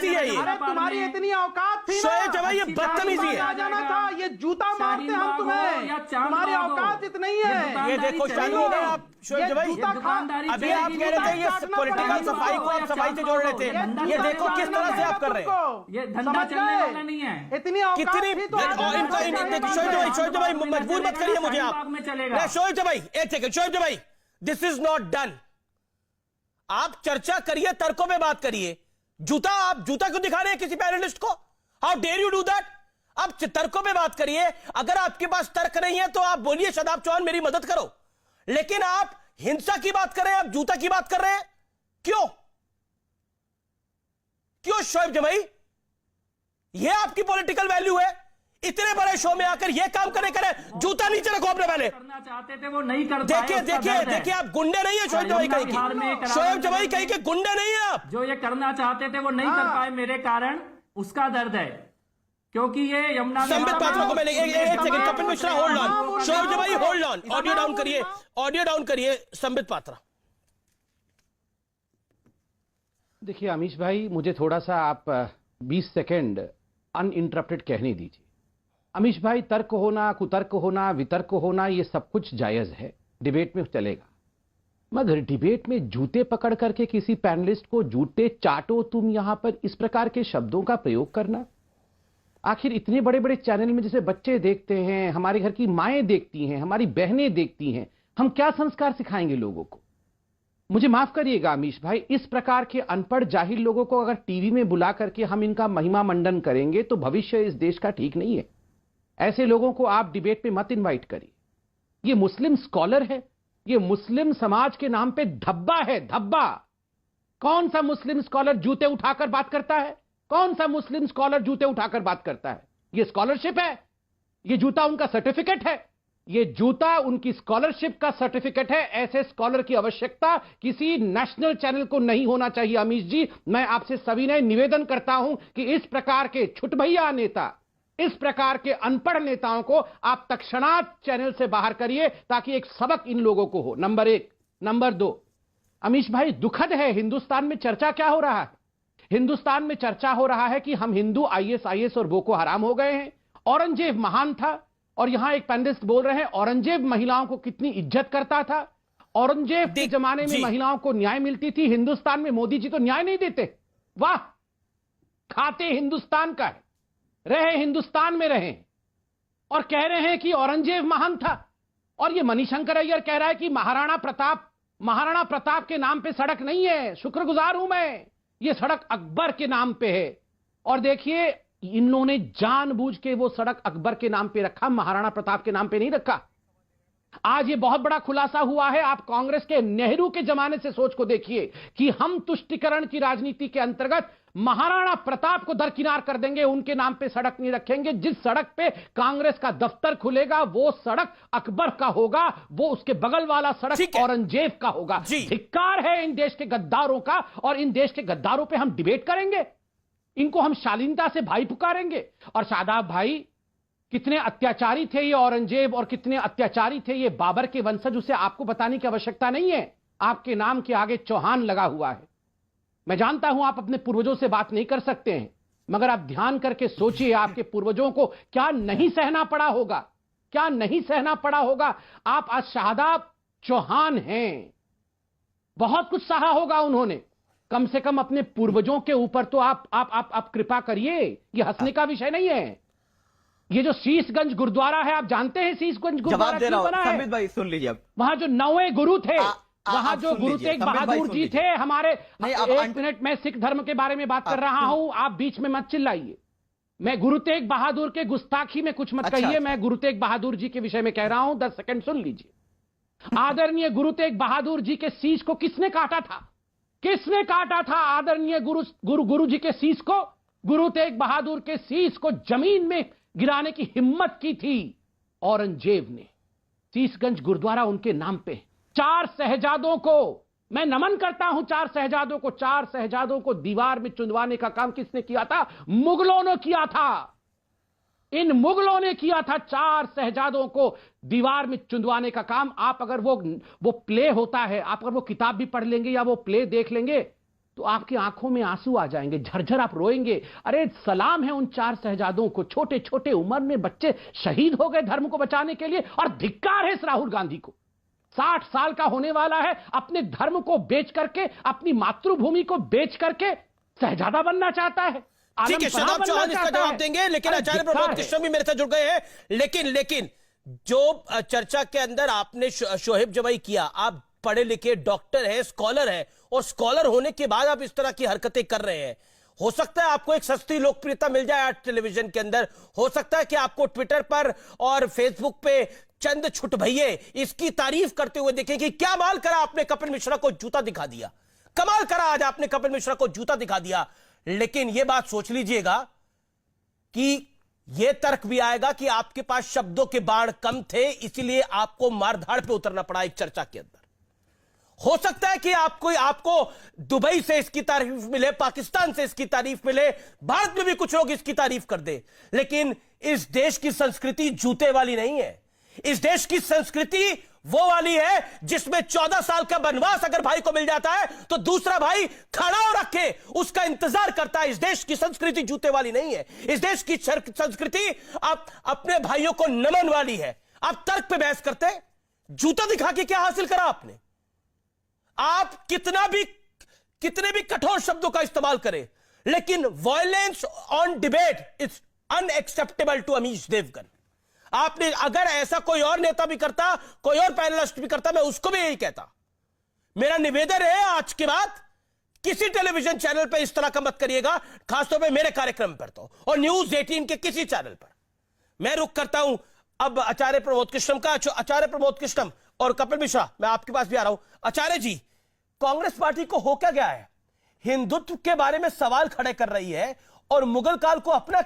बदतमीजी है ये। अरे तुम्हारी इतनी औकात थी ना, शोएब जवाई ये बदतमीजी है। आ जाना था, ये जूता मारते हम तुम्हें, तुम्हारी औकात इतनी है। ये देखो शामिल हो गए आप शोएब जवाई। अभी आप कह रहे थे ये पॉलिटिकल सफाई को आप सफाई से जोड़ रहे थे, ये देखो किस तरह से आप कर रहे हैं। ये धंधा चलने वाला नहीं है। इतनी कितनी शोएब जवाई मजबूर मत करिए मुझे आप। शोएब जवाई एक second, Shoaib Jawai this is not done. आप चर्चा करिए, तर्कों में बात करिए। आप जूता क्यों दिखा रहे हैं किसी पैनलिस्ट को? How dare you do that? आप तर्कों में बात करिए। अगर आपके पास तर्क नहीं है तो आप बोलिए शादाब चौहान मेरी मदद करो, लेकिन आप हिंसा की बात कर रहे हैं, आप जूता की बात कर रहे हैं। क्यों क्यों शोएब जवाई? यह आपकी पॉलिटिकल वैल्यू है? इतने बड़े शो में आकर यह काम करे जूता नीचे रखो अपने पहले। करना चाहते थे वो नहीं कर पाए। देखिए आप गुंडे नहीं है शोएब जवाई कहीं के। शोएब जवाई कहीं के गुंडे नहीं है आप। जो ये करना चाहते थे वो नहीं कर पाए मेरे कारण, उसका दर्द है। क्योंकि ये यमुना संबित पात्रा को मैंने एक second, Kapil Mishra hold on, Shoaib Jawai hold on, audio down करिए, ऑडियो डाउन करिए संबित पात्रा। देखिए अमीश भाई, मुझे थोड़ा सा आप 20 सेकंड अनइंटरप्टेड कहने दीजिए। अमीश भाई, तर्क होना, कुतर्क होना, वितर्क होना, ये सब कुछ जायज है, डिबेट में चलेगा। मगर डिबेट में जूते पकड़ करके किसी पैनलिस्ट को जूते चाटो तुम यहां पर इस प्रकार के शब्दों का प्रयोग करना, आखिर इतने बड़े बड़े चैनल में जैसे बच्चे देखते हैं, हमारे घर की माएं देखती हैं, हमारी बहनें देखती हैं, हम क्या संस्कार सिखाएंगे लोगों को? मुझे माफ करिएगा अमीश भाई, इस प्रकार के अनपढ़ जाहिल लोगों को अगर टीवी में बुला करके हम इनका महिमा मंडन करेंगे तो भविष्य इस देश का ठीक नहीं है। ऐसे लोगों को आप डिबेट पे मत इनवाइट करिए। ये मुस्लिम स्कॉलर है, ये मुस्लिम समाज के नाम पे धब्बा है, धब्बा। कौन सा मुस्लिम स्कॉलर जूते उठाकर बात करता है? कौन सा मुस्लिम स्कॉलर जूते उठाकर बात करता है? ये स्कॉलरशिप है, ये जूता उनका सर्टिफिकेट है, ये जूता उनकी स्कॉलरशिप का सर्टिफिकेट है। ऐसे स्कॉलर की आवश्यकता किसी नेशनल चैनल को नहीं होना चाहिए। अमीश जी, मैं आपसे सविनय निवेदन करता हूं कि इस प्रकार के छुटभैया नेता, इस प्रकार के अनपढ़ नेताओं को आप तत्क्षणात चैनल से बाहर करिए ताकि एक सबक इन लोगों को हो, नंबर 1। नंबर 2, अमीश भाई, दुखद है हिंदुस्तान में चर्चा क्या हो रहा है? हिंदुस्तान में चर्चा हो रहा है कि हम हिंदू ISIS और बोको हराम हो गए हैं। औरंगजेब महान था, और यहां एक पैनलिस्ट बोल रहे हैं औरंगजेब महिलाओं को कितनी इज्जत करता था। औरंगजेब के जमाने में महिलाओं को न्याय मिलती थी, हिंदुस्तान में मोदी जी तो न्याय नहीं देते। वाह, खाते हिंदुस्तान का है, रहे हिंदुस्तान में रहे, और कह रहे हैं कि औरंगजेब महान था। और ये मणिशंकर अय्यर कह रहा है कि महाराणा प्रताप के नाम पे सड़क नहीं है। शुक्रगुजार हूं मैं, ये सड़क अकबर के नाम पे है। और देखिए, इन्होंने जानबूझ के वो सड़क अकबर के नाम पे रखा, महाराणा प्रताप के नाम पे नहीं रखा। आज ये बहुत बड़ा खुलासा हुआ है। आप कांग्रेस के नेहरू के जमाने से सोच को देखिए कि हम तुष्टिकरण की राजनीति के अंतर्गत महाराणा प्रताप को दरकिनार कर देंगे, उनके नाम पे सड़क नहीं रखेंगे। जिस सड़क पे कांग्रेस का दफ्तर खुलेगा वो सड़क अकबर का होगा, वो उसके बगल वाला सड़क औरंगजेब का होगा। धिक्कार है इन देश के गद्दारों का, और इन देश के गद्दारों पे हम डिबेट करेंगे, इनको हम शालीनता से भाई पुकारेंगे। और शादाब भाई, कितने अत्याचारी थे ये औरंगजेब और कितने अत्याचारी थे ये बाबर के वंशज, उसे आपको बताने की आवश्यकता नहीं है। आपके नाम के आगे चौहान लगा हुआ है। मैं जानता हूं आप अपने पूर्वजों से बात नहीं कर सकते हैं, मगर आप ध्यान करके सोचिए आपके पूर्वजों को क्या नहीं सहना पड़ा होगा, क्या नहीं सहना पड़ा होगा। आप आज शादाब चौहान हैं, बहुत कुछ सहा होगा उन्होंने। कम से कम अपने पूर्वजों के ऊपर तो आप कृपा करिए। ये हंसने का विषय नहीं है। ये जो शीशगंज गुरुद्वारा है, आप जानते हैं शीशगंज गुरुद्वारा क्यों बना है? संबित भाई सुन लीजिए, अब वहां जो 9वें गुरु थे, वहां जो गुरु तेग बहादुर जी थे हमारे। एक मिनट, मैं सिख धर्म के बारे में बात कर रहा हूं, आप बीच में मत चिल्लाइए। मैं गुरु तेग बहादुर के गुस्ताखी में कुछ मत कहिए। मैं गुरु तेग बहादुर जी के विषय में कह रहा हूं, 10 सेकंड सुन लीजिए। आदरणीय गुरु तेग बहादुर जी के शीश को किसने काटा था? किसने काटा था आदरणीय गुरु जी के शीश को? गुरु तेग बहादुर के शीश को जमीन में गिराने की हिम्मत की थी औरंगजेब ने। शीशगंज गुरुद्वारा उनके नाम पे। 4 शहजादों को मैं नमन करता हूं, 4 शहजादों को। 4 शहजादों को दीवार में चुनवाने का काम किसने किया था? मुगलों ने किया था। इन मुगलों ने किया था 4 शहजादों को दीवार में चुनवाने का काम। आप अगर वो प्ले होता है, आप अगर वो किताब भी पढ़ लेंगे या वो प्ले देख लेंगे, तो आपकी आंखों में आंसू आ जाएंगे, झरझर आप रोएंगे। अरे सलाम है उन 4 शहजादों को, छोटे छोटे उम्र में बच्चे शहीद हो गए धर्म को बचाने के लिए। और धिक्कार है इस राहुल गांधी को, 60 साल का होने वाला है, अपने धर्म को बेच करके, अपनी मातृभूमि को बेच करके शहजादा बनना चाहता है। ठीक है, शहजाद चौहान इसका जवाब देंगे, लेकिन आचार्य प्रमोद कृष्ण भी मेरे साथ जुड़ गए हैं। लेकिन जो चर्चा के अंदर आपने शोहेब जवाई किया, आप पढ़े लिखे डॉक्टर है, स्कॉलर है, और स्कॉलर होने के बाद आप इस तरह की हरकतें कर रहे हैं। हो सकता है आपको एक सस्ती लोकप्रियता मिल जाए आज टेलीविजन के अंदर, हो सकता है कि आपको ट्विटर पर और फेसबुक पे चंद छुट भैये इसकी तारीफ करते हुए देखें कि क्या माल करा आपने, कपिल मिश्रा को जूता दिखा दिया, कमाल करा आज आपने कपिल मिश्रा को जूता दिखा दिया। लेकिन यह बात सोच लीजिएगा कि यह तर्क भी आएगा कि आपके पास शब्दों के बाण कम थे, इसलिए आपको मारधाड़ पे उतरना पड़ा एक चर्चा के अंदर। हो सकता है कि आपको दुबई से इसकी तारीफ मिले, पाकिस्तान से इसकी तारीफ मिले, भारत में भी कुछ लोग इसकी तारीफ कर दे, लेकिन इस देश की संस्कृति जूते वाली नहीं है। इस देश की संस्कृति वो वाली है जिसमें 14 साल का वनवास अगर भाई को मिल जाता है तो दूसरा भाई खड़ा हो रखे उसका इंतजार करता है। इस देश की संस्कृति जूते वाली नहीं है। इस देश की संस्कृति आप अपने भाइयों को नमन वाली है। आप तर्क पे बहस करते, जूता दिखा के क्या हासिल करा आपने? आप कितने भी कठोर शब्दों का इस्तेमाल करें, लेकिन violence on debate is unacceptable to Amish Devgan. आपने अगर ऐसा कोई और नेता भी करता, कोई और पैनलिस्ट भी करता, मैं उसको भी यही कहता। मेरा निवेदन है आज के बाद किसी टेलीविजन चैनल पर इस तरह का मत करिएगा, खासतौर पे मेरे कार्यक्रम पर तो, और न्यूज 18 के किसी चैनल पर। मैं रुक करता हूं अब आचार्य प्रमोद कृष्णम का। आचार्य प्रमोद कृष्णम और कपिल मिश्रा, मैं आपके पास भी आ रहा हूं। आचार्य जी, कांग्रेस पार्टी को हो क्या गया है? हिंदुत्व के बारे में सवाल खड़े कर रही है और मुगल काल को अपना